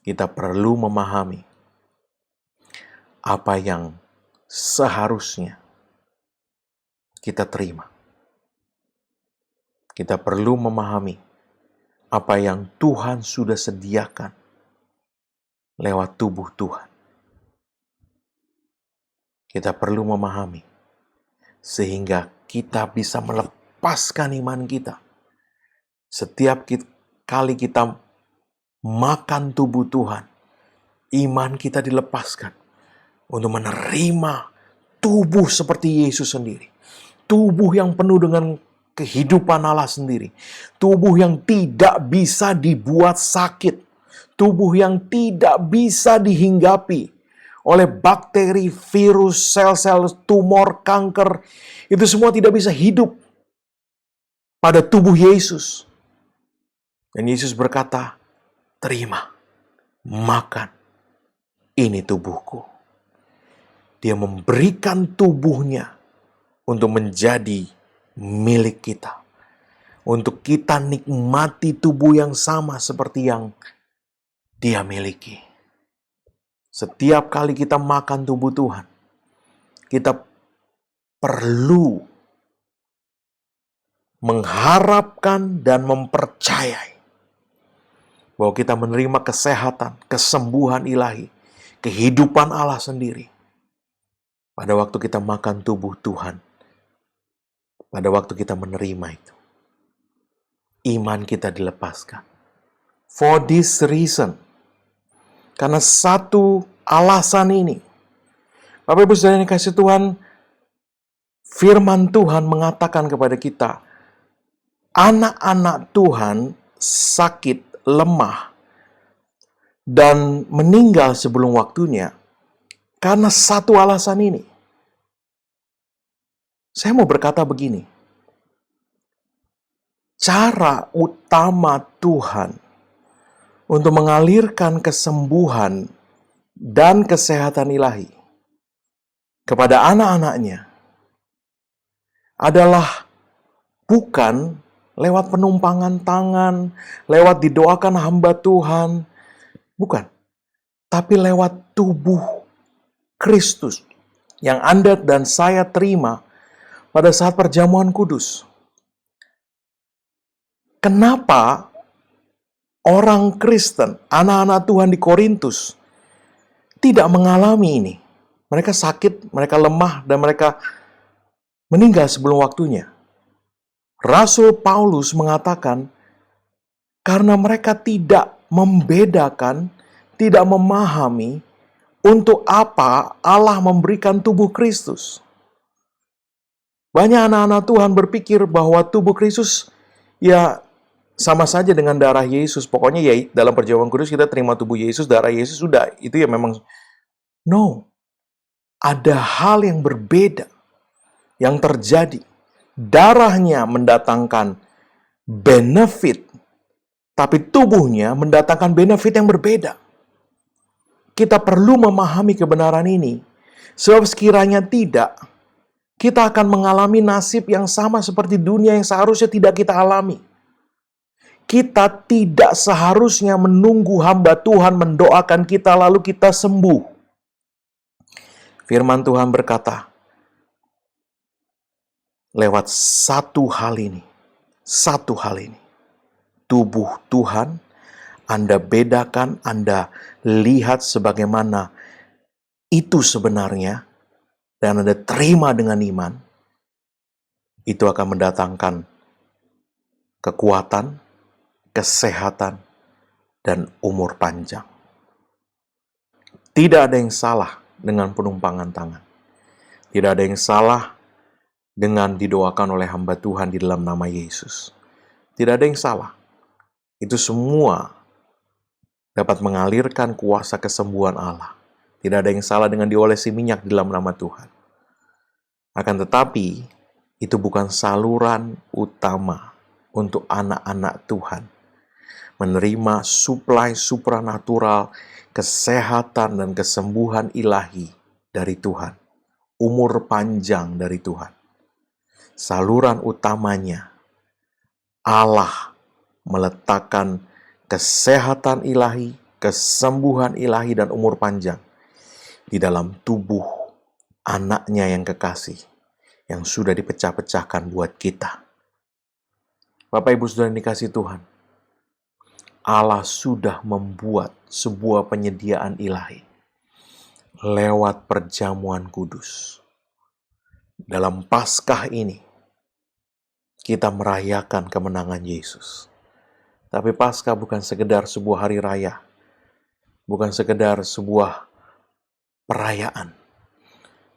Kita perlu memahami apa yang seharusnya kita terima. Kita perlu memahami apa yang Tuhan sudah sediakan lewat tubuh Tuhan. Kita perlu memahami sehingga kita bisa melepaskan iman kita. Setiap kali kita makan tubuh Tuhan, iman kita dilepaskan untuk menerima tubuh seperti Yesus sendiri. Tubuh yang penuh dengan kehidupan Allah sendiri. Tubuh yang tidak bisa dibuat sakit. Tubuh yang tidak bisa dihinggapi oleh bakteri, virus, sel-sel tumor, kanker. Itu semua tidak bisa hidup pada tubuh Yesus. Dan Yesus berkata, terima, makan, ini tubuhku. Dia memberikan tubuhnya untuk menjadi milik kita. Untuk kita nikmati tubuh yang sama seperti yang Dia miliki. Setiap kali kita makan tubuh Tuhan, kita perlu mengharapkan dan mempercayai bahwa kita menerima kesehatan, kesembuhan ilahi, kehidupan Allah sendiri. Pada waktu kita makan tubuh Tuhan, pada waktu kita menerima itu, iman kita dilepaskan. For this reason, karena satu alasan ini, Bapak Ibu Saudara yang dikasihi Tuhan, firman Tuhan mengatakan kepada kita, anak-anak Tuhan sakit, lemah, dan meninggal sebelum waktunya karena satu alasan ini. Saya mau berkata begini, cara utama Tuhan untuk mengalirkan kesembuhan dan kesehatan ilahi kepada anak-anaknya adalah bukan lewat penumpangan tangan, lewat didoakan hamba Tuhan. Bukan. Tapi lewat tubuh Kristus yang Anda dan saya terima pada saat perjamuan kudus. Kenapa orang Kristen, anak-anak Tuhan di Korintus, tidak mengalami ini? Mereka sakit, mereka lemah, dan mereka meninggal sebelum waktunya. Rasul Paulus mengatakan, karena mereka tidak membedakan, tidak memahami untuk apa Allah memberikan tubuh Kristus. Banyak anak-anak Tuhan berpikir bahwa tubuh Kristus ya sama saja dengan darah Yesus. Pokoknya ya dalam perjamuan kudus kita terima tubuh Yesus, darah Yesus, sudah. Itu ya memang. No. Ada hal yang berbeda yang terjadi. Darahnya mendatangkan benefit, tapi tubuhnya mendatangkan benefit yang berbeda. Kita perlu memahami kebenaran ini, sebab sekiranya tidak, kita akan mengalami nasib yang sama seperti dunia yang seharusnya tidak kita alami. Kita tidak seharusnya menunggu hamba Tuhan mendoakan kita lalu kita sembuh. Firman Tuhan berkata, lewat satu hal ini, tubuh Tuhan, Anda bedakan, Anda lihat sebagaimana itu sebenarnya, dan Anda terima dengan iman, itu akan mendatangkan kekuatan, kesehatan, dan umur panjang. Tidak ada yang salah dengan penumpangan tangan. Tidak ada yang salah dengan didoakan oleh hamba Tuhan di dalam nama Yesus. Tidak ada yang salah. Itu semua dapat mengalirkan kuasa kesembuhan Allah. Tidak ada yang salah dengan diolesi minyak di dalam nama Tuhan. Akan tetapi, itu bukan saluran utama untuk anak-anak Tuhan menerima suplai supranatural, kesehatan dan kesembuhan ilahi dari Tuhan, umur panjang dari Tuhan. Saluran utamanya, Allah meletakkan kesehatan ilahi, kesembuhan ilahi, dan umur panjang di dalam tubuh anaknya yang kekasih, yang sudah dipecah-pecahkan buat kita. Bapak Ibu Saudara yang dikasihi Tuhan, Allah sudah membuat sebuah penyediaan ilahi lewat perjamuan kudus. Dalam Paskah ini, kita merayakan kemenangan Yesus. Tapi Paskah bukan sekedar sebuah hari raya, bukan sekedar sebuah perayaan.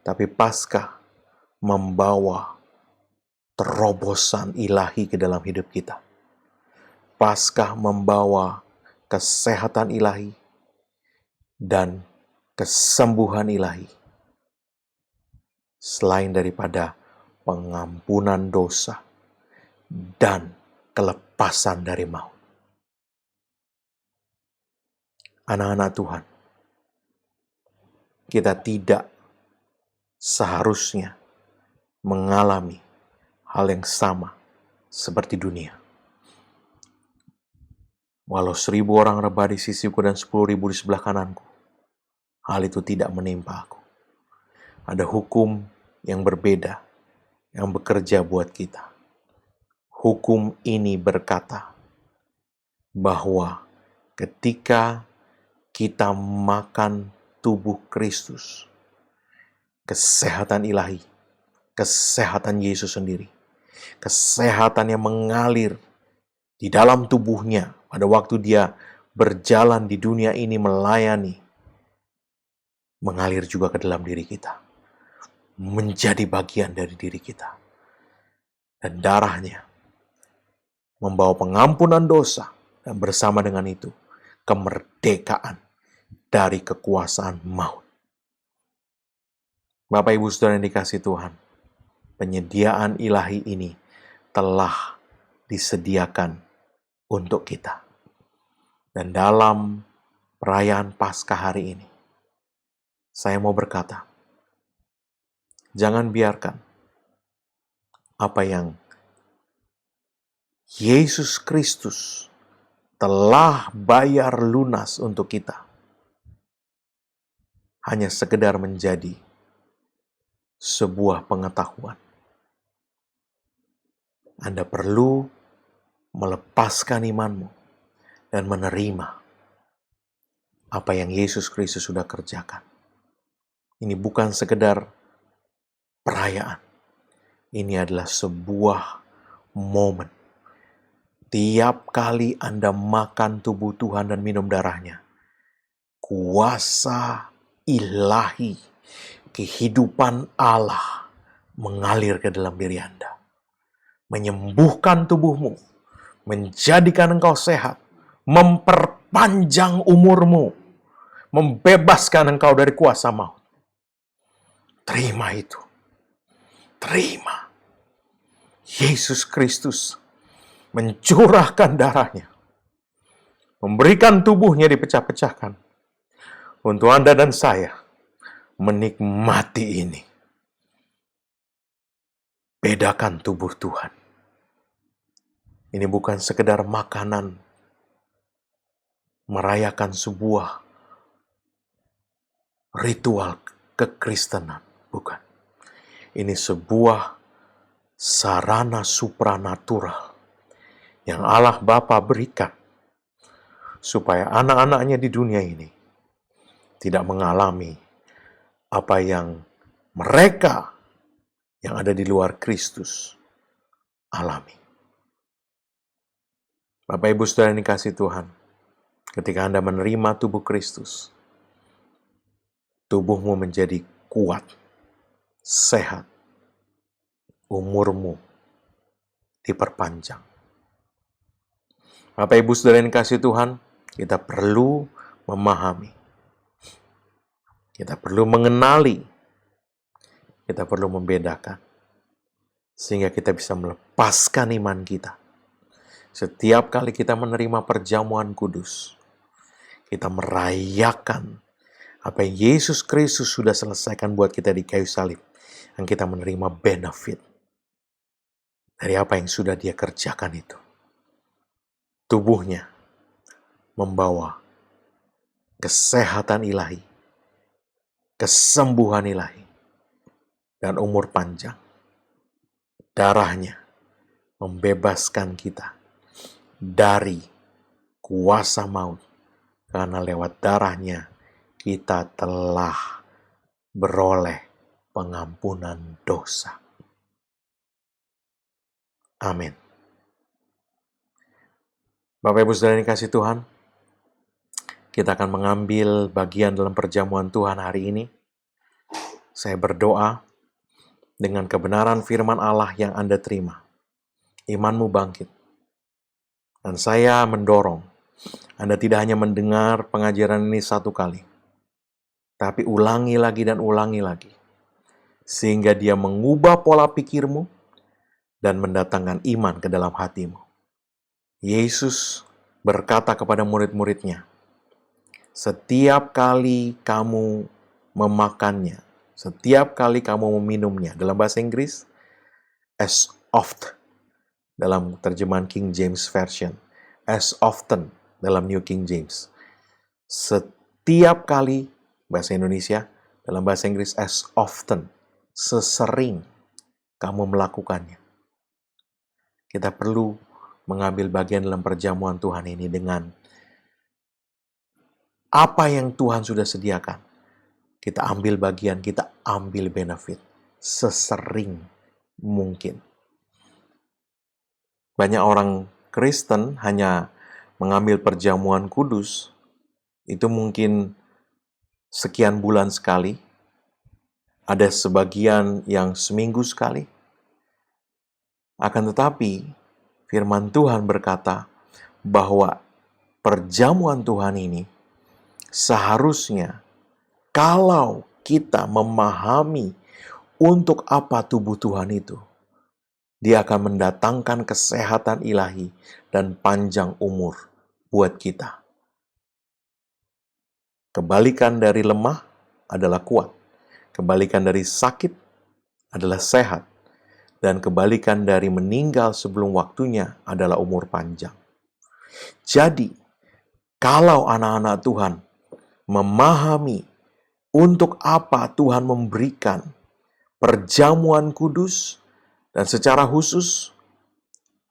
Tapi Paskah membawa terobosan ilahi ke dalam hidup kita. Paskah membawa kesehatan ilahi dan kesembuhan ilahi. Selain daripada pengampunan dosa dan kelepasan dari maut. Anak-anak Tuhan, kita tidak seharusnya mengalami hal yang sama seperti dunia. Walau 1.000 orang rebah di sisiku dan 10.000 di sebelah kananku, hal itu tidak menimpa aku. Ada hukum yang berbeda yang bekerja buat kita. Hukum ini berkata bahwa ketika kita makan tubuh Kristus, kesehatan ilahi, kesehatan Yesus sendiri, kesehatan yang mengalir di dalam tubuhnya pada waktu dia berjalan di dunia ini melayani, mengalir juga ke dalam diri kita, menjadi bagian dari diri kita. Dan darahnya membawa pengampunan dosa, dan bersama dengan itu, kemerdekaan dari kekuasaan maut. Bapak Ibu Saudara yang dikasihi Tuhan, penyediaan ilahi ini telah disediakan untuk kita. Dan dalam perayaan Paskah hari ini, saya mau berkata, jangan biarkan apa yang Yesus Kristus telah bayar lunas untuk kita hanya sekedar menjadi sebuah pengetahuan. Anda perlu melepaskan imanmu dan menerima apa yang Yesus Kristus sudah kerjakan. Ini bukan sekedar perayaan. Ini adalah sebuah momen. Tiap kali Anda makan tubuh Tuhan dan minum darahnya, kuasa ilahi, kehidupan Allah mengalir ke dalam diri Anda. Menyembuhkan tubuhmu, menjadikan engkau sehat, memperpanjang umurmu, membebaskan engkau dari kuasa maut. Terima itu. Terima. Yesus Kristus mencurahkan darahnya, memberikan tubuhnya dipecah-pecahkan untuk Anda dan saya menikmati ini. Bedakan tubuh Tuhan. Ini bukan sekedar makanan, merayakan sebuah ritual kekristenan. Bukan. Ini sebuah sarana supranatural yang Allah Bapa berikan supaya anak-anaknya di dunia ini tidak mengalami apa yang mereka yang ada di luar Kristus alami. Bapak Ibu Saudara yang dikasihi Tuhan, ketika Anda menerima tubuh Kristus, tubuhmu menjadi kuat, sehat, umurmu diperpanjang. Bapak Ibu Saudara yang dikasihi Tuhan, kita perlu memahami, kita perlu mengenali, kita perlu membedakan, sehingga kita bisa melepaskan iman kita. Setiap kali kita menerima perjamuan kudus, kita merayakan apa yang Yesus Kristus sudah selesaikan buat kita di kayu salib. Yang kita menerima benefit dari apa yang sudah Dia kerjakan itu. Tubuhnya membawa kesehatan ilahi, kesembuhan ilahi, dan umur panjang. Darahnya membebaskan kita dari kuasa maut, karena lewat darahnya kita telah beroleh pengampunan dosa. Amin. Bapak Ibu Saudara yang dikasihi Tuhan, kita akan mengambil bagian dalam perjamuan Tuhan hari ini. Saya berdoa dengan kebenaran firman Allah yang Anda terima, imanmu bangkit. Dan saya mendorong Anda tidak hanya mendengar pengajaran ini satu kali, tapi ulangi lagi dan ulangi lagi, sehingga dia mengubah pola pikirmu dan mendatangkan iman ke dalam hatimu. Yesus berkata kepada murid-muridnya, setiap kali kamu memakannya, setiap kali kamu meminumnya, dalam bahasa Inggris, as oft, dalam terjemahan King James Version, as often dalam New King James. Setiap kali, bahasa Indonesia, dalam bahasa Inggris as often, sesering kamu melakukannya. Kita perlu mengambil bagian dalam perjamuan Tuhan ini dengan apa yang Tuhan sudah sediakan. Kita ambil bagian, kita ambil benefit sesering mungkin. Banyak orang Kristen hanya mengambil perjamuan kudus, itu mungkin sekian bulan sekali, ada sebagian yang seminggu sekali. Akan tetapi, firman Tuhan berkata bahwa perjamuan Tuhan ini seharusnya kalau kita memahami untuk apa tubuh Tuhan itu, Dia akan mendatangkan kesehatan ilahi dan panjang umur buat kita. Kebalikan dari lemah adalah kuat. Kebalikan dari sakit adalah sehat. Dan kebalikan dari meninggal sebelum waktunya adalah umur panjang. Jadi, kalau anak-anak Tuhan memahami untuk apa Tuhan memberikan perjamuan kudus, dan secara khusus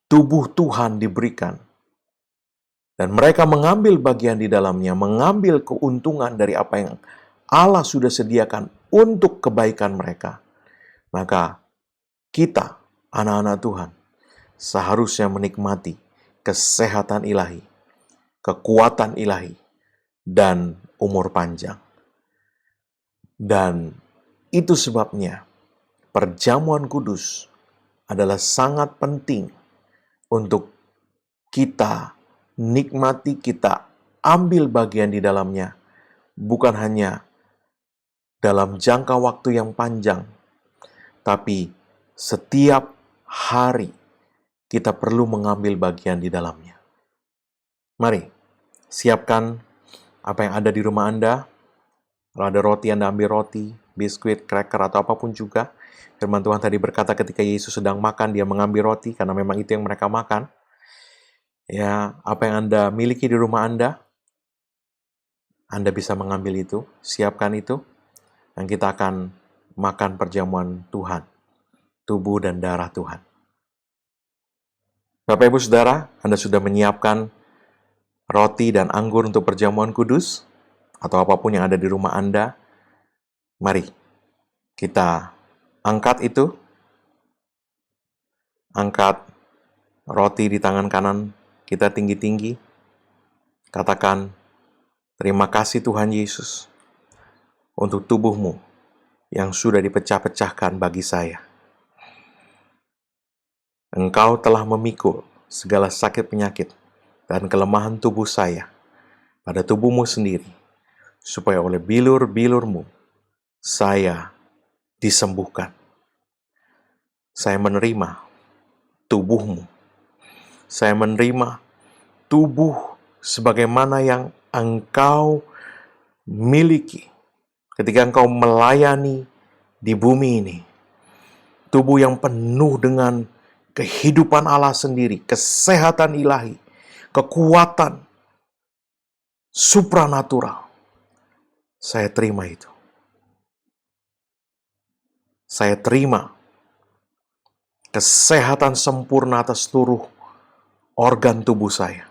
tubuh Tuhan diberikan, dan mereka mengambil bagian di dalamnya, mengambil keuntungan dari apa yang Allah sudah sediakan untuk kebaikan mereka, maka kita, anak-anak Tuhan, seharusnya menikmati kesehatan ilahi, kekuatan ilahi, dan umur panjang. Dan itu sebabnya perjamuan kudus adalah sangat penting untuk kita nikmati, kita ambil bagian di dalamnya, bukan hanya dalam jangka waktu yang panjang, tapi setiap hari kita perlu mengambil bagian di dalamnya. Mari, siapkan apa yang ada di rumah Anda. Kalau ada roti, Anda ambil roti, biskuit, cracker, atau apapun juga. Firman Tuhan tadi berkata ketika Yesus sedang makan, Dia mengambil roti, karena memang itu yang mereka makan. Ya, apa yang Anda miliki di rumah Anda bisa mengambil itu, siapkan itu, dan kita akan makan perjamuan Tuhan, tubuh dan darah Tuhan. Bapak Ibu Saudara, Anda sudah menyiapkan roti dan anggur untuk perjamuan kudus, atau apapun yang ada di rumah Anda. Mari kita angkat itu, angkat roti di tangan kanan kita tinggi-tinggi, katakan, terima kasih Tuhan Yesus untuk tubuh-Mu yang sudah dipecah-pecahkan bagi saya. Engkau telah memikul segala sakit penyakit dan kelemahan tubuh saya pada tubuh-Mu sendiri, supaya oleh bilur-bilur-Mu saya disembuhkan. Saya menerima tubuh-Mu. Saya menerima tubuh sebagaimana yang Engkau miliki ketika Engkau melayani di bumi ini. Tubuh yang penuh dengan kehidupan Allah sendiri, kesehatan ilahi, kekuatan supranatural. Saya terima itu. Saya terima kesehatan sempurna atas seluruh organ tubuh saya.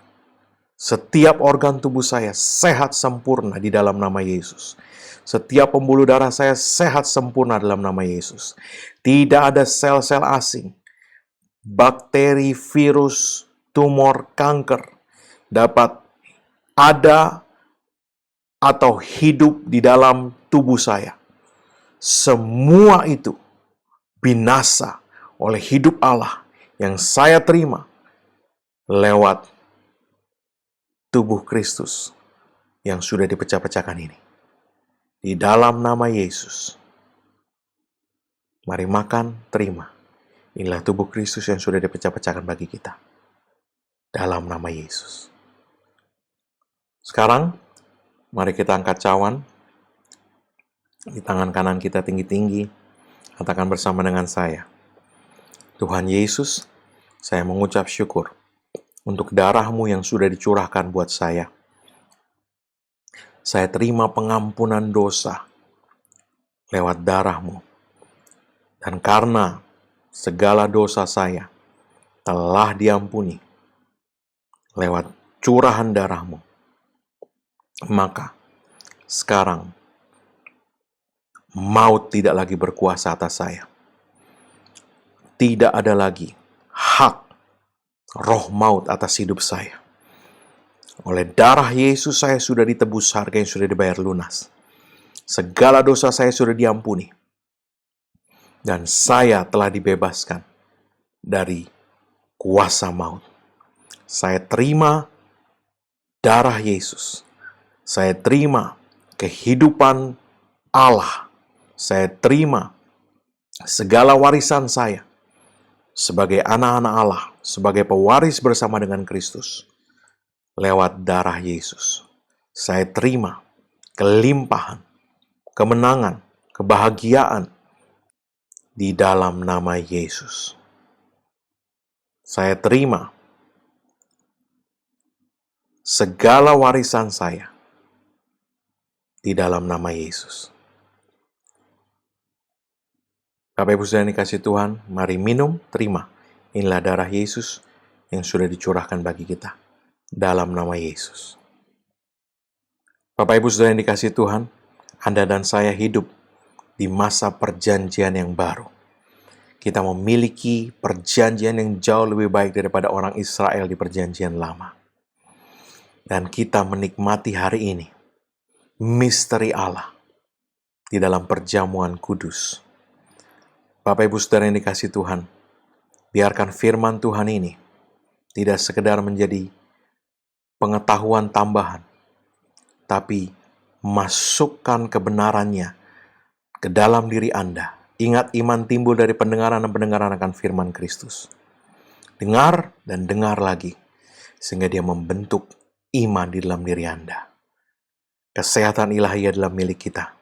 Setiap organ tubuh saya sehat sempurna di dalam nama Yesus. Setiap pembuluh darah saya sehat sempurna dalam nama Yesus. Tidak ada sel-sel asing, bakteri, virus, tumor, kanker dapat ada atau hidup di dalam tubuh saya. Semua itu binasa oleh hidup Allah yang saya terima lewat tubuh Kristus yang sudah dipecah-pecahkan ini. Di dalam nama Yesus. Mari makan, terima. Inilah tubuh Kristus yang sudah dipecah-pecahkan bagi kita. Dalam nama Yesus. Sekarang, mari kita angkat cawan. Di tangan kanan kita tinggi-tinggi. Katakan bersama dengan saya. Tuhan Yesus, saya mengucap syukur untuk darah-Mu yang sudah dicurahkan buat saya. Saya terima pengampunan dosa lewat darah-Mu. Dan karena segala dosa saya telah diampuni lewat curahan darah-Mu, maka sekarang maut tidak lagi berkuasa atas saya. Tidak ada lagi hak roh maut atas hidup saya. Oleh darah Yesus saya sudah ditebus, harga yang sudah dibayar lunas. Segala dosa saya sudah diampuni. Dan saya telah dibebaskan dari kuasa maut. Saya terima darah Yesus. Saya terima kehidupan Allah. Saya terima segala warisan saya sebagai anak-anak Allah, sebagai pewaris bersama dengan Kristus. Lewat darah Yesus, saya terima kelimpahan, kemenangan, kebahagiaan di dalam nama Yesus. Saya terima segala warisan saya di dalam nama Yesus. Bapak Ibu Saudara yang dikasihi Tuhan, mari minum, terima. Inilah darah Yesus yang sudah dicurahkan bagi kita. Dalam nama Yesus. Bapak Ibu Saudara yang dikasihi Tuhan, Anda dan saya hidup di masa perjanjian yang baru. Kita memiliki perjanjian yang jauh lebih baik daripada orang Israel di perjanjian lama. Dan kita menikmati hari ini misteri Allah di dalam perjamuan kudus. Bapak Ibu Saudara yang dikasihi Tuhan, biarkan firman Tuhan ini tidak sekedar menjadi pengetahuan tambahan, tapi masukkan kebenarannya ke dalam diri Anda. Ingat, iman timbul dari pendengaran dan pendengaran akan firman Kristus. Dengar dan dengar lagi, sehingga dia membentuk iman di dalam diri Anda. Kesehatan ilahi adalah milik kita.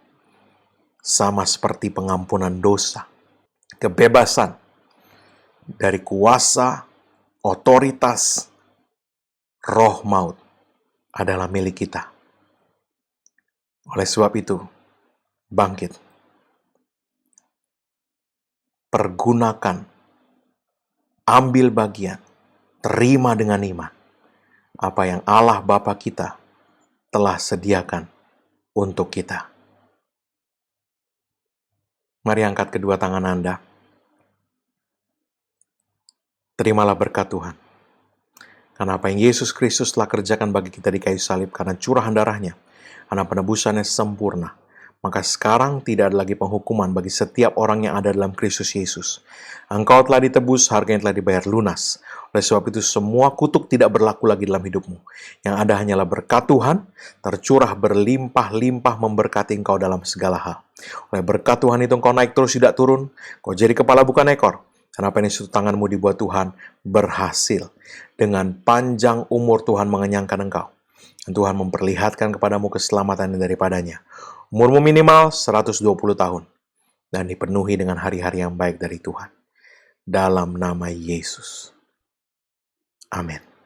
Sama seperti pengampunan dosa, kebebasan dari kuasa, otoritas, roh maut adalah milik kita. Oleh sebab itu, bangkit. Pergunakan, ambil bagian, terima dengan iman apa yang Allah Bapa kita telah sediakan untuk kita. Mari angkat kedua tangan Anda. Terimalah berkat Tuhan. Karena apa yang Yesus Kristus telah kerjakan bagi kita di kayu salib, karena curahan darahnya, karena penebusannya sempurna, maka sekarang tidak ada lagi penghukuman bagi setiap orang yang ada dalam Kristus Yesus. Engkau telah ditebus, harganya telah dibayar lunas. Oleh sebab itu semua kutuk tidak berlaku lagi dalam hidupmu. Yang ada hanyalah berkat Tuhan, tercurah berlimpah-limpah memberkati engkau dalam segala hal. Oleh berkat Tuhan itu engkau naik terus tidak turun, kau jadi kepala bukan ekor. Karena apa yang di tanganmu dibuat Tuhan berhasil. Dengan panjang umur Tuhan mengenyangkan engkau. Dan Tuhan memperlihatkan kepadamu keselamatan daripadanya. Umurmu minimal 120 tahun. Dan dipenuhi dengan hari-hari yang baik dari Tuhan. Dalam nama Yesus. Amin.